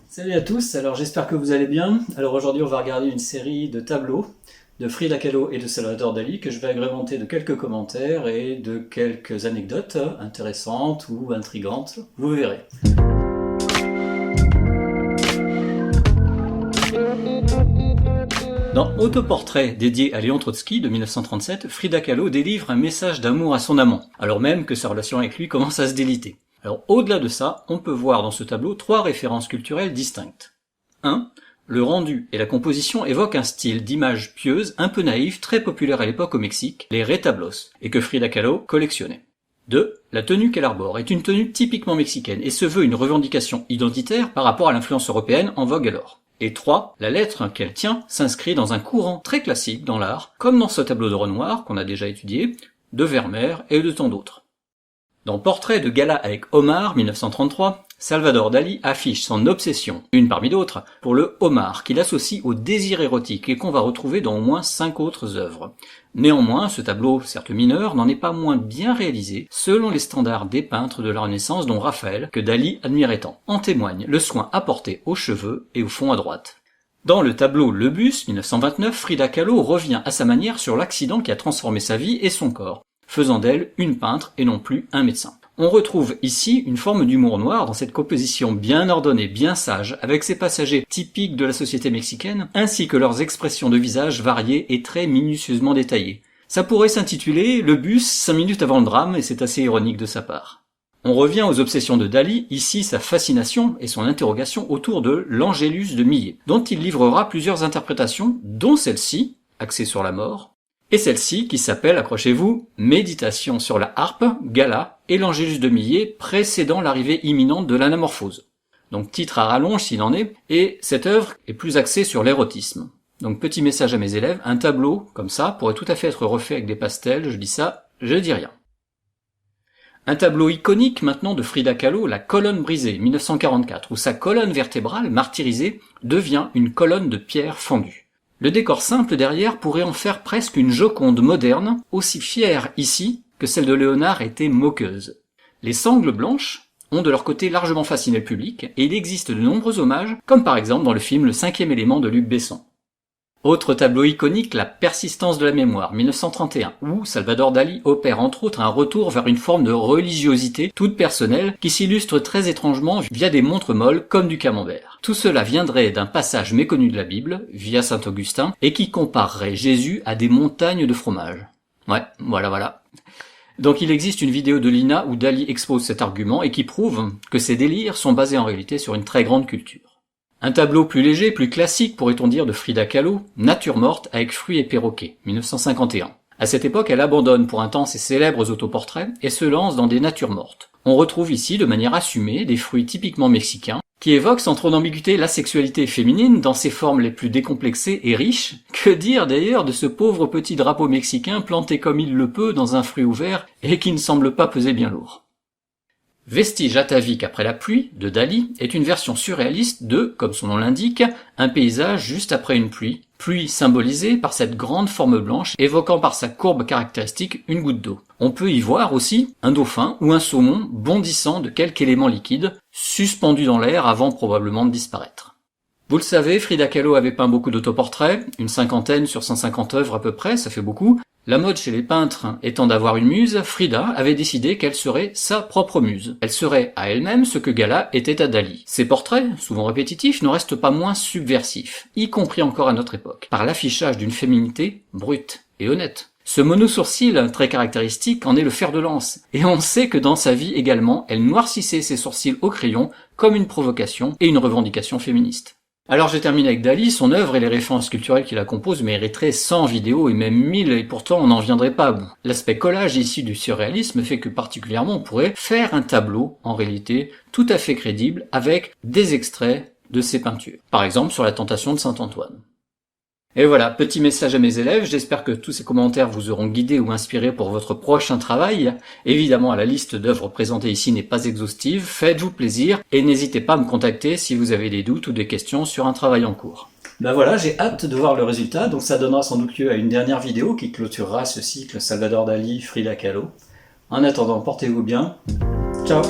Salut à tous, alors j'espère que vous allez bien. Alors aujourd'hui on va regarder une série de tableaux de Frida Kahlo et de Salvador Dali que je vais agrémenter de quelques commentaires et de quelques anecdotes intéressantes ou intrigantes, vous verrez. Dans Autoportrait dédié à Léon Trotsky de 1937, Frida Kahlo délivre un message d'amour à son amant, alors même que sa relation avec lui commence à se déliter. Alors au-delà de ça, on peut voir dans ce tableau trois références culturelles distinctes. 1. Le rendu et la composition évoquent un style d'image pieuse un peu naïf, très populaire à l'époque au Mexique, les retablos, et que Frida Kahlo collectionnait. 2. La tenue qu'elle arbore est une tenue typiquement mexicaine et se veut une revendication identitaire par rapport à l'influence européenne en vogue alors. Et 3. La lettre qu'elle tient s'inscrit dans un courant très classique dans l'art, comme dans ce tableau de Renoir qu'on a déjà étudié, de Vermeer et de tant d'autres. Dans Portrait de gala avec Homard, 1933, Salvador Dali affiche son obsession, une parmi d'autres, pour le homard qu'il associe au désir érotique et qu'on va retrouver dans au moins 5 autres œuvres. Néanmoins, ce tableau, certes mineur, n'en est pas moins bien réalisé, selon les standards des peintres de la Renaissance dont Raphaël, que Dali admirait tant. En témoigne le soin apporté aux cheveux et au fond à droite. Dans le tableau Le Bus, 1929, Frida Kahlo revient à sa manière sur l'accident qui a transformé sa vie et son corps, faisant d'elle une peintre et non plus un médecin. On retrouve ici une forme d'humour noir dans cette composition bien ordonnée, bien sage, avec ses passagers typiques de la société mexicaine, ainsi que leurs expressions de visage variées et très minutieusement détaillées. Ça pourrait s'intituler « Le bus, 5 minutes avant le drame » et c'est assez ironique de sa part. On revient aux obsessions de Dali, ici sa fascination et son interrogation autour de l'Angélus de Millet, dont il livrera plusieurs interprétations, dont celle-ci, axée sur la mort, et celle-ci qui s'appelle, accrochez-vous, Méditation sur la harpe, Gala, et l'Angélus de Millet précédant l'arrivée imminente de l'anamorphose. Donc titre à rallonge s'il en est, et cette œuvre est plus axée sur l'érotisme. Donc petit message à mes élèves, un tableau, comme ça, pourrait tout à fait être refait avec des pastels, je dis ça, je dis rien. Un tableau iconique maintenant de Frida Kahlo, La colonne brisée, 1944, où sa colonne vertébrale, martyrisée, devient une colonne de pierre fendue. Le décor simple derrière pourrait en faire presque une Joconde moderne, aussi fière ici que celle de Léonard était moqueuse. Les sangles blanches ont de leur côté largement fasciné le public, et il existe de nombreux hommages, comme par exemple dans le film Le 5e élément de Luc Besson. Autre tableau iconique, La persistance de la mémoire, 1931, où Salvador Dali opère entre autres un retour vers une forme de religiosité toute personnelle qui s'illustre très étrangement via des montres molles comme du camembert. Tout cela viendrait d'un passage méconnu de la Bible, via saint Augustin, et qui comparerait Jésus à des montagnes de fromage. Ouais, voilà. Donc il existe une vidéo de Lina où Dali expose cet argument et qui prouve que ces délires sont basés en réalité sur une très grande culture. Un tableau plus léger, plus classique pourrait-on dire de Frida Kahlo, Nature morte avec fruits et perroquets, 1951. À cette époque, elle abandonne pour un temps ses célèbres autoportraits et se lance dans des natures mortes. On retrouve ici, de manière assumée, des fruits typiquement mexicains, qui évoquent sans trop d'ambiguïté la sexualité féminine dans ses formes les plus décomplexées et riches. Que dire d'ailleurs de ce pauvre petit drapeau mexicain planté comme il le peut dans un fruit ouvert et qui ne semble pas peser bien lourd. Vestige atavique après la pluie, de Dali, est une version surréaliste de, comme son nom l'indique, un paysage juste après une pluie symbolisée par cette grande forme blanche évoquant par sa courbe caractéristique une goutte d'eau. On peut y voir aussi un dauphin ou un saumon bondissant de quelque élément liquide, suspendu dans l'air avant probablement de disparaître. Vous le savez, Frida Kahlo avait peint beaucoup d'autoportraits, une 50aine sur 150 œuvres à peu près, ça fait beaucoup. La mode chez les peintres étant d'avoir une muse, Frida avait décidé qu'elle serait sa propre muse. Elle serait à elle-même ce que Gala était à Dali. Ses portraits, souvent répétitifs, ne restent pas moins subversifs, y compris encore à notre époque, par l'affichage d'une féminité brute et honnête. Ce mono-sourcil, très caractéristique, en est le fer de lance, et on sait que dans sa vie également, elle noircissait ses sourcils au crayon comme une provocation et une revendication féministe. Alors je termine avec Dali, son œuvre et les références culturelles qui la composent mériteraient 100 vidéos et même 1000 et pourtant on n'en viendrait pas à bout. L'aspect collage issu du surréalisme fait que particulièrement on pourrait faire un tableau, en réalité, tout à fait crédible avec des extraits de ses peintures. Par exemple sur la Tentation de Saint-Antoine. Et voilà, petit message à mes élèves, j'espère que tous ces commentaires vous auront guidé ou inspiré pour votre prochain travail. Évidemment, la liste d'œuvres présentées ici n'est pas exhaustive, faites-vous plaisir et n'hésitez pas à me contacter si vous avez des doutes ou des questions sur un travail en cours. Ben voilà, j'ai hâte de voir le résultat, donc ça donnera sans doute lieu à une dernière vidéo qui clôturera ce cycle Salvador Dali, Frida Kahlo. En attendant, portez-vous bien, ciao.